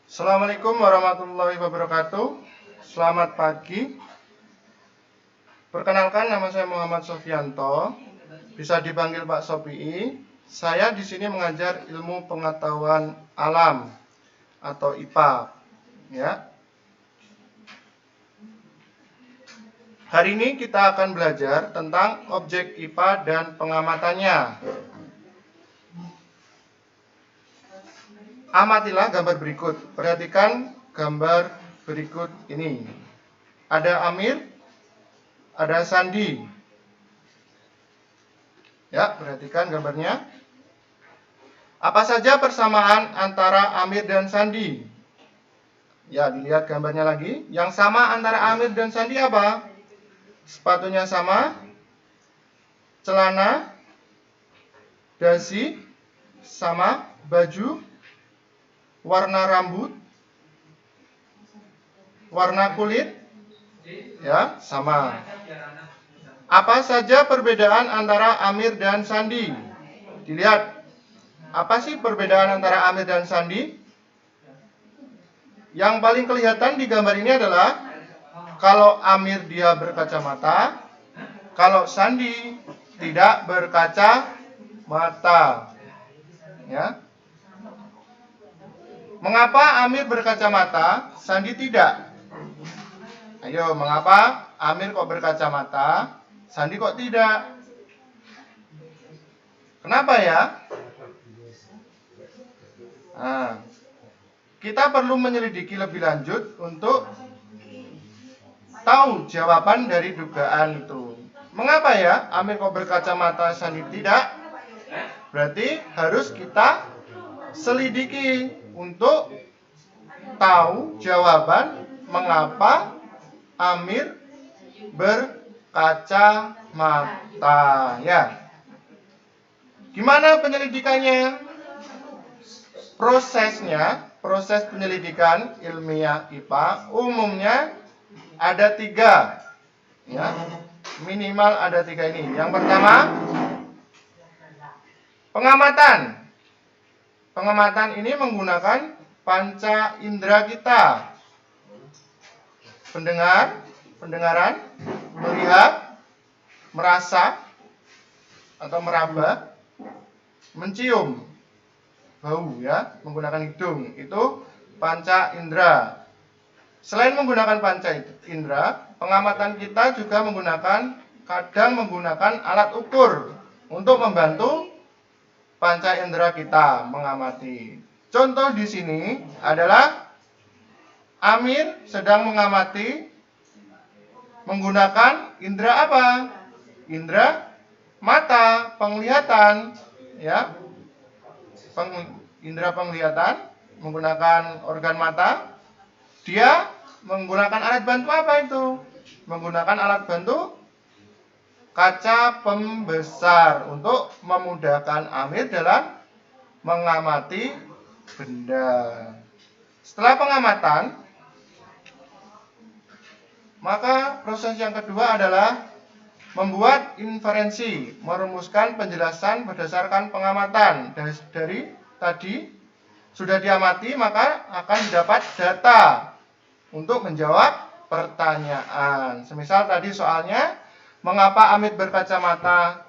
Assalamualaikum warahmatullahi wabarakatuh. Selamat pagi. Perkenalkan, nama saya Muhammad Sofianto. Bisa dipanggil Pak Sopi. Saya di sini mengajar ilmu pengetahuan alam atau IPA. Ya. Hari ini kita akan belajar tentang objek IPA dan pengamatannya. Amatilah gambar berikut. Perhatikan gambar berikut ini. Ada Amir, ada Sandi. Ya, perhatikan gambarnya. Apa saja persamaan antara Amir dan Sandi? Ya, dilihat gambarnya lagi. Yang sama antara Amir dan Sandi apa? Sepatunya sama, celana, dasi, sama, baju, warna rambut, warna kulit, ya, sama. Apa saja perbedaan antara Amir dan Sandi? Dilihat, apa sih perbedaan antara Amir dan Sandi? Yang paling kelihatan di gambar ini adalah kalau Amir dia berkacamata, kalau Sandi tidak berkacamata. Ya. Mengapa Amir berkacamata, Sandi tidak? Ayo, mengapa Amir kok berkacamata, Sandi kok tidak? Kenapa ya? Nah, kita perlu menyelidiki lebih lanjut untuk tahu jawaban dari dugaan itu. Mengapa ya Amir kok berkacamata, Sandi tidak? Berarti harus kita selidiki untuk tahu jawaban mengapa Amir berkacamata. Ya. Gimana penyelidikannya? Proses penyelidikan ilmiah IPA umumnya ada 3. Ya. Minimal ada 3 ini. Yang pertama, pengamatan. Pengamatan ini menggunakan panca indera kita. Pendengaran, melihat, merasa atau meraba, mencium, bau ya, menggunakan hidung. Itu panca indera. Selain menggunakan panca indera, pengamatan kita juga kadang menggunakan alat ukur untuk membantu panca indera kita mengamati. Contoh di sini adalah Amir sedang mengamati menggunakan indera apa? Indera mata, penglihatan, ya. Indera penglihatan menggunakan organ mata. Dia menggunakan alat bantu apa itu? Menggunakan alat bantu kaca pembesar untuk memudahkan Amir dalam mengamati benda. Setelah pengamatan, maka proses yang kedua adalah membuat inferensi, merumuskan penjelasan berdasarkan pengamatan. Dari tadi sudah diamati, maka akan didapat data untuk menjawab pertanyaan. Semisal tadi soalnya, mengapa Amir berkacamata?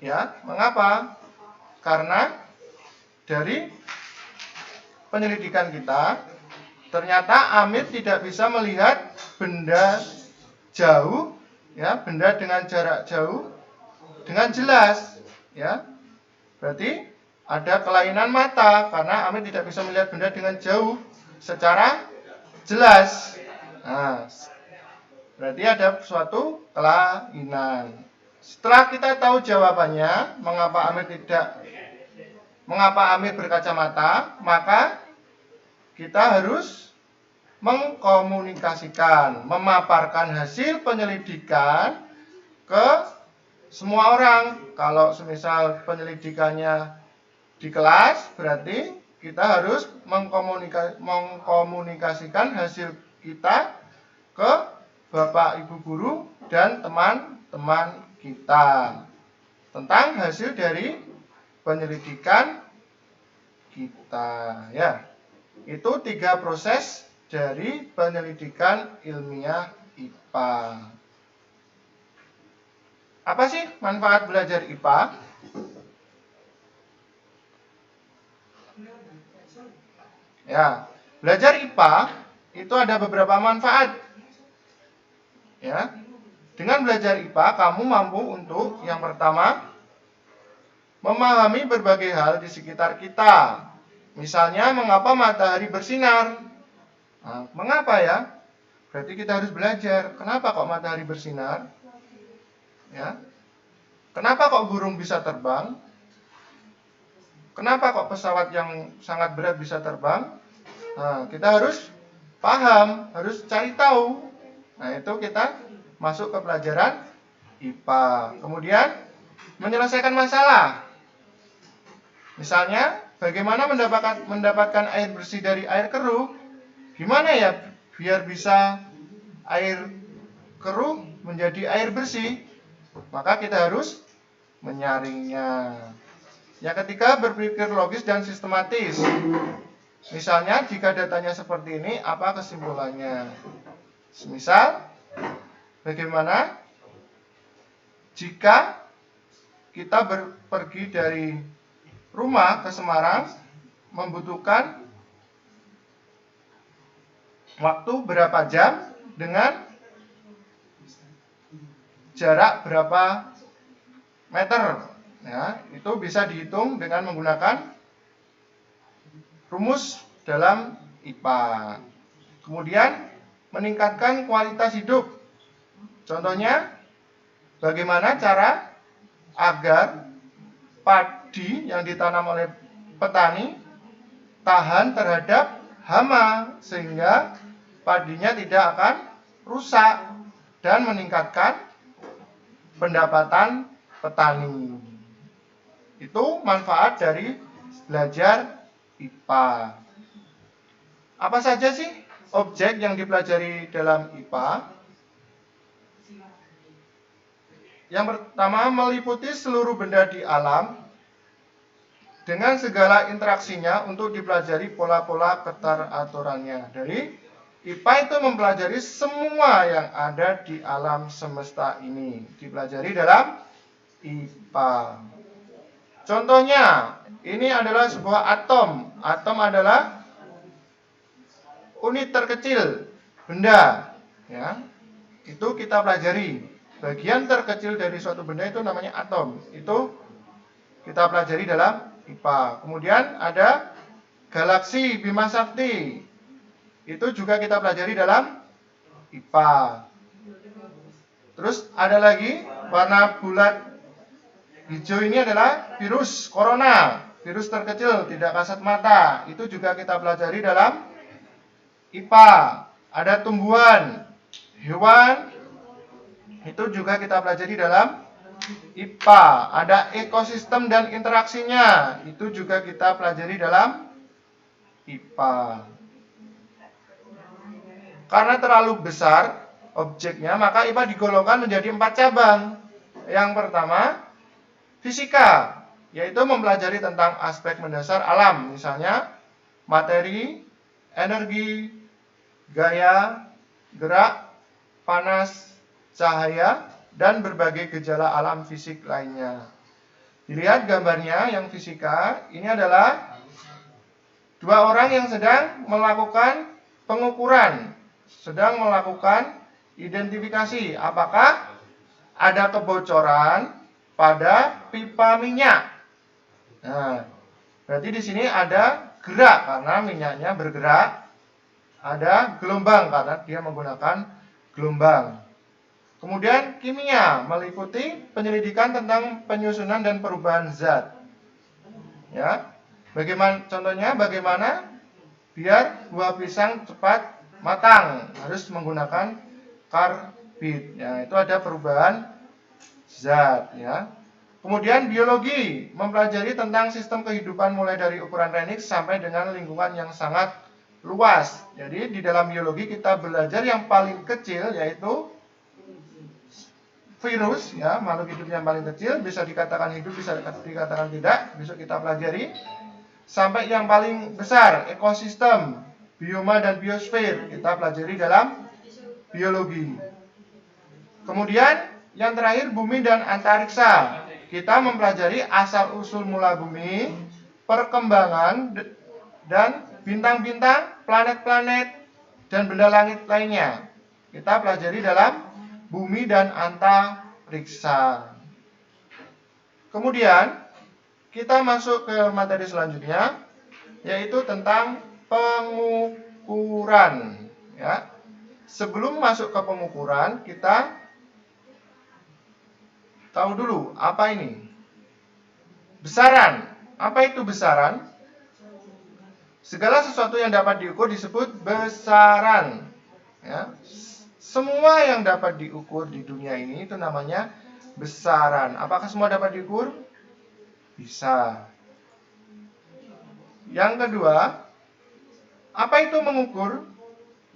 Ya, mengapa? Karena dari penyelidikan kita, ternyata Amir tidak bisa melihat benda jauh, ya, benda dengan jarak jauh dengan jelas, ya. Berarti ada kelainan mata karena Amir tidak bisa melihat benda dengan jauh secara jelas. Nah, berarti ada suatu kelainan. Setelah kita tahu jawabannya, mengapa Amir berkacamata, maka kita harus mengkomunikasikan, memaparkan hasil penyelidikan ke semua orang. Kalau semisal penyelidikannya di kelas, berarti kita harus mengkomunikasikan hasil kita ke Bapak Ibu guru dan teman-teman kita tentang hasil dari penyelidikan kita, ya. Itu 3 proses dari penyelidikan ilmiah IPA. Apa sih manfaat belajar IPA? Ya, belajar IPA itu ada beberapa manfaat. Ya, dengan belajar IPA kamu mampu untuk yang pertama memahami berbagai hal di sekitar kita. Misalnya, mengapa matahari bersinar? Nah, mengapa ya? Berarti kita harus belajar. Kenapa kok matahari bersinar? Ya. Kenapa kok burung bisa terbang? Kenapa kok pesawat yang sangat berat bisa terbang? Nah, kita harus paham, harus cari tahu. Nah, itu kita masuk ke pelajaran IPA. Kemudian, menyelesaikan masalah. Misalnya, bagaimana mendapatkan air bersih dari air keruh? Gimana ya biar bisa air keruh menjadi air bersih? Maka kita harus menyaringnya. Yang ketiga, berpikir logis dan sistematis. Misalnya, jika datanya seperti ini, apa kesimpulannya? Misal, bagaimana jika kita pergi dari rumah ke Semarang membutuhkan waktu berapa jam dengan jarak berapa meter? Ya, itu bisa dihitung dengan menggunakan rumus dalam IPA. Kemudian, meningkatkan kualitas hidup. Contohnya, bagaimana cara agar padi yang ditanam oleh petani tahan terhadap hama sehingga padinya tidak akan rusak dan meningkatkan pendapatan petani. Itu manfaat dari belajar IPA. Apa saja sih objek yang dipelajari dalam IPA? Yang pertama, meliputi seluruh benda di alam dengan segala interaksinya untuk dipelajari pola-pola keteraturannya. Dari IPA itu mempelajari semua yang ada di alam semesta ini. Dipelajari dalam IPA. Contohnya, ini adalah sebuah atom. Atom adalah unit terkecil benda. Ya, itu kita pelajari. Bagian terkecil dari suatu benda itu namanya atom. Itu kita pelajari dalam IPA. Kemudian ada galaksi Bima Sakti. Itu juga kita pelajari dalam IPA. Terus ada lagi warna bulat hijau ini adalah virus corona. Virus terkecil, tidak kasat mata. Itu juga kita pelajari dalam IPA. Ada tumbuhan, hewan, itu juga kita pelajari dalam IPA. Ada ekosistem dan interaksinya, itu juga kita pelajari dalam IPA. Karena terlalu besar objeknya, maka IPA digolongkan menjadi 4 cabang. Yang pertama, fisika, yaitu mempelajari tentang aspek mendasar alam, misalnya materi, energi, gaya, gerak, panas, cahaya, dan berbagai gejala alam fisik lainnya. Dilihat gambarnya yang fisika, ini adalah 2 orang yang sedang melakukan pengukuran, sedang melakukan identifikasi apakah ada kebocoran pada pipa minyak. Nah, berarti di sini ada gerak karena minyaknya bergerak, ada gelombang karena dia menggunakan gelombang. Kemudian kimia meliputi penyelidikan tentang penyusunan dan perubahan zat. Ya, bagaimana biar buah pisang cepat matang, harus menggunakan karbit. Ya, itu ada perubahan zat. Ya. Kemudian biologi mempelajari tentang sistem kehidupan mulai dari ukuran Renix sampai dengan lingkungan yang sangat luas. Jadi di dalam biologi kita belajar yang paling kecil yaitu virus, ya, makhluk hidup yang paling kecil, bisa dikatakan hidup, bisa dikatakan tidak, besok kita pelajari. sampai yang paling besar, ekosistem, bioma dan biosfer. Kita pelajari dalam biologi. Kemudian yang terakhir bumi dan antariksa. Kita mempelajari asal-usul mula bumi, perkembangan dan bintang-bintang, planet-planet, dan benda langit lainnya. Kita pelajari dalam bumi dan antariksa. Kemudian kita masuk ke materi selanjutnya, yaitu tentang pengukuran. Ya. Sebelum masuk ke pengukuran, kita tahu dulu apa ini besaran. Apa itu besaran? Segala sesuatu yang dapat diukur disebut besaran. Ya. Semua yang dapat diukur di dunia ini itu namanya besaran. Apakah semua dapat diukur? Bisa. Yang kedua, apa itu mengukur?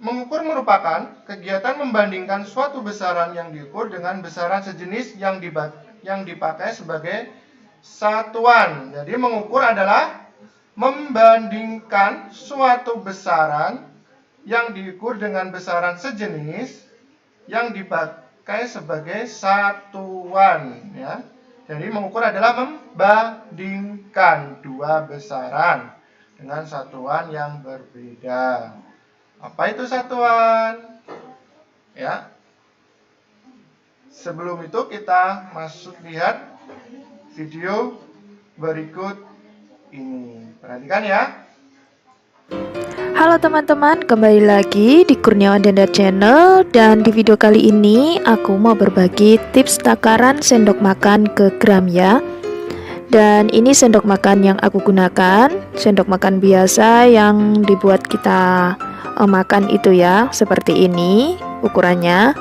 Mengukur merupakan kegiatan membandingkan suatu besaran yang diukur dengan besaran sejenis yang dipakai sebagai satuan. Jadi mengukur adalah membandingkan suatu besaran yang diukur dengan besaran sejenis yang dipakai sebagai satuan. Ya. Jadi mengukur adalah membandingkan dua besaran dengan satuan yang berbeda. Apa itu satuan? Ya. Sebelum itu kita lihat video berikut ini. Perhatikan ya. Halo teman-teman, kembali lagi di Kurniawan Denda Channel. Dan di video kali ini aku mau berbagi tips takaran sendok makan ke gram ya. Dan ini sendok makan yang aku gunakan, sendok makan biasa yang dibuat kita makan itu ya, seperti ini ukurannya.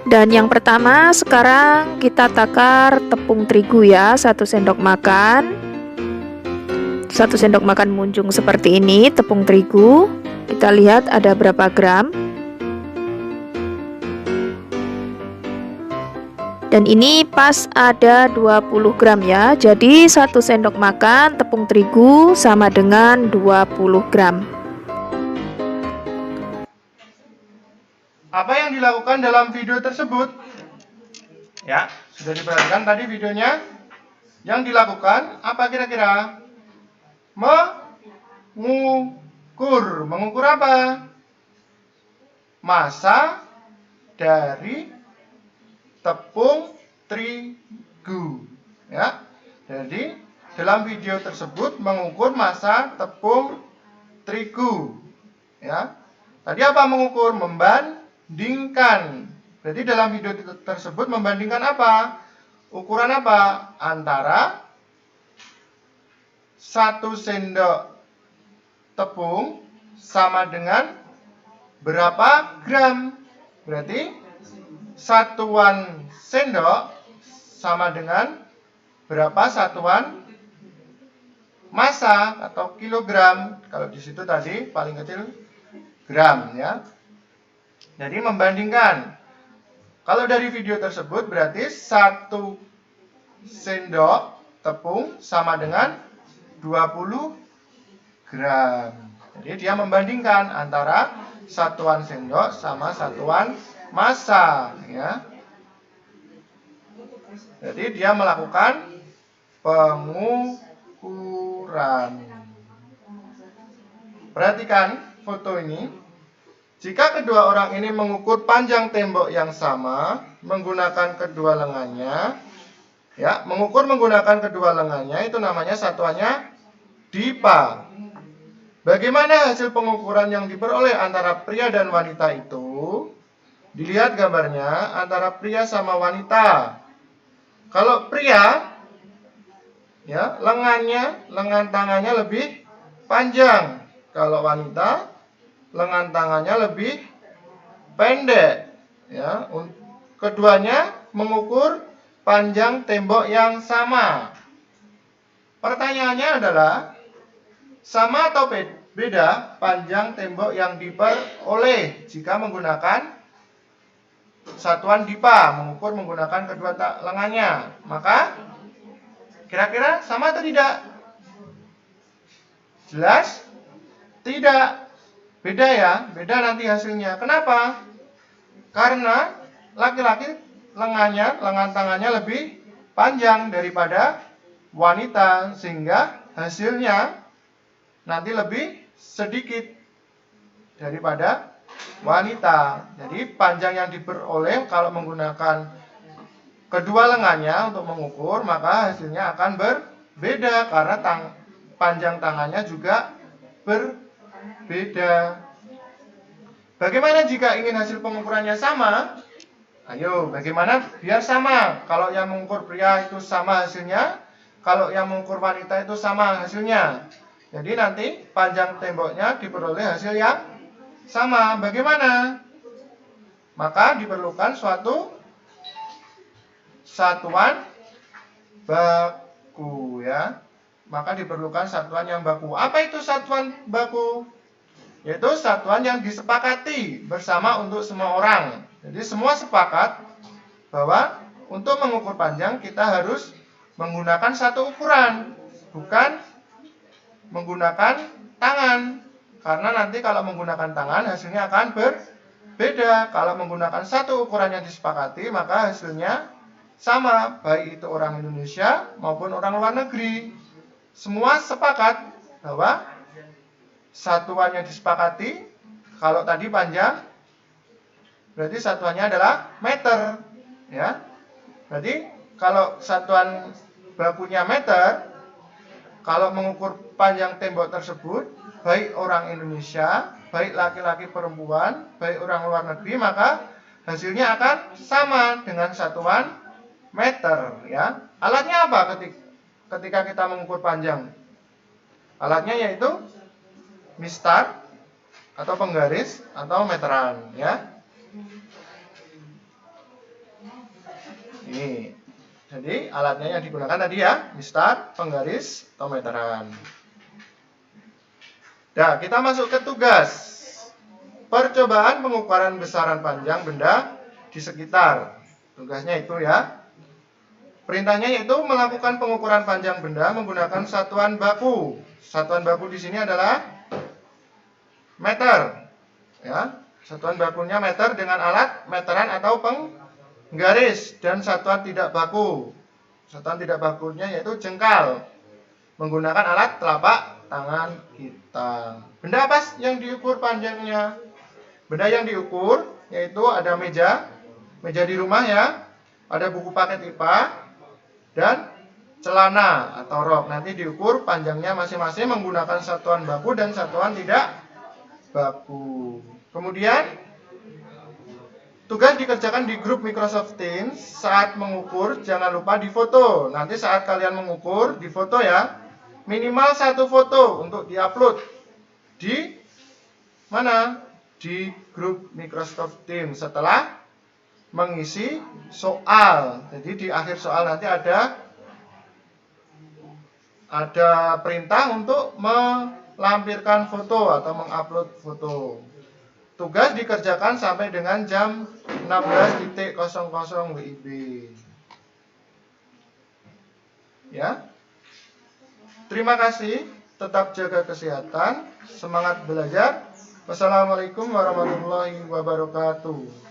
Dan yang pertama sekarang kita takar tepung terigu ya, 1 sendok makan. 1 sendok makan munjung seperti ini tepung terigu. Kita lihat ada berapa gram. Dan ini pas ada 20 gram ya. Jadi 1 sendok makan tepung terigu sama dengan 20 gram. Apa yang dilakukan dalam video tersebut? Ya, sudah diperhatikan tadi videonya. Yang dilakukan apa kira-kira? Mengukur. Mengukur apa? Massa dari tepung terigu. Ya. Jadi dalam video tersebut mengukur massa tepung terigu. Ya. Tadi apa mengukur? Membandingkan. Berarti dalam video tersebut membandingkan apa? Ukuran apa? Antara 1 sendok tepung sama dengan berapa gram? Berarti satuan sendok sama dengan berapa satuan massa atau kilogram. Kalau di situ tadi paling kecil gram ya. Jadi membandingkan. Kalau dari video tersebut berarti 1 sendok tepung sama dengan 20 gram. Jadi dia membandingkan antara satuan sendok sama satuan massa ya. Jadi dia melakukan pengukuran. Perhatikan foto ini. Jika kedua orang ini mengukur panjang tembok yang sama menggunakan kedua lengannya, ya, mengukur menggunakan kedua lengannya itu namanya satuannya dipa. Bagaimana hasil pengukuran yang diperoleh antara pria dan wanita itu? Dilihat gambarnya antara pria sama wanita. Kalau pria, ya, lengan tangannya lebih panjang. Kalau wanita, lengan tangannya lebih pendek. Ya, keduanya mengukur panjang tembok yang sama. Pertanyaannya adalah sama atau beda panjang tembok yang diperoleh jika menggunakan satuan DIPA, mengukur menggunakan kedua lengannya. Maka kira-kira sama atau tidak? Jelas? Tidak. Beda ya, beda nanti hasilnya. Kenapa? Karena laki-laki lengan tangannya lebih panjang daripada wanita, sehingga hasilnya nanti lebih sedikit daripada wanita. Jadi panjang yang diperoleh kalau menggunakan kedua lengannya untuk mengukur, maka hasilnya akan berbeda karena panjang tangannya juga berbeda. Bagaimana jika ingin hasil pengukurannya sama? Ayo, bagaimana biar sama? Kalau yang mengukur pria itu sama hasilnya, kalau yang mengukur wanita itu sama hasilnya. Jadi nanti panjang temboknya diperoleh hasil yang sama. Bagaimana? Maka diperlukan suatu satuan baku ya. Maka diperlukan satuan yang baku. Apa itu satuan baku? Yaitu satuan yang disepakati bersama untuk semua orang. Jadi semua sepakat bahwa untuk mengukur panjang kita harus menggunakan satu ukuran, bukan menggunakan tangan. Karena nanti kalau menggunakan tangan hasilnya akan berbeda. Kalau menggunakan satu ukuran yang disepakati, maka hasilnya sama, baik itu orang Indonesia maupun orang luar negeri. Semua sepakat bahwa satuan yang disepakati, kalau tadi panjang, berarti satuannya adalah meter, ya. Berarti kalau satuan bakunya meter, kalau mengukur panjang tembok tersebut, baik orang Indonesia, baik laki-laki perempuan, baik orang luar negeri, maka hasilnya akan sama dengan satuan meter, ya. Alatnya apa ketika kita mengukur panjang? Alatnya yaitu mistar atau penggaris atau meteran, ya. Ini. Jadi alatnya yang digunakan tadi ya, mistar, penggaris, atau meteran. Nah, kita masuk ke tugas. Percobaan pengukuran besaran panjang benda di sekitar. Tugasnya itu ya. Perintahnya yaitu melakukan pengukuran panjang benda menggunakan satuan baku. Satuan baku di sini adalah meter. Ya. Satuan bakunya meter dengan alat meteran atau penggaris, dan satuan tidak baku. Satuan tidak bakunya yaitu jengkal, menggunakan alat telapak tangan kita. Benda apa yang diukur panjangnya? Benda yang diukur yaitu ada meja di rumah ya, ada buku paket IPA, dan celana atau rok. Nanti diukur panjangnya masing-masing menggunakan satuan baku dan satuan tidak baku. Kemudian tugas dikerjakan di grup Microsoft Teams. Saat mengukur jangan lupa difoto. Nanti saat kalian mengukur difoto ya. Minimal satu foto untuk diupload di mana? Di grup Microsoft Teams setelah mengisi soal. Jadi di akhir soal nanti ada perintah untuk melampirkan foto atau mengupload foto. Tugas dikerjakan sampai dengan jam 16.00 WIB. Ya. Terima kasih, tetap jaga kesehatan, semangat belajar. Wassalamualaikum warahmatullahi wabarakatuh.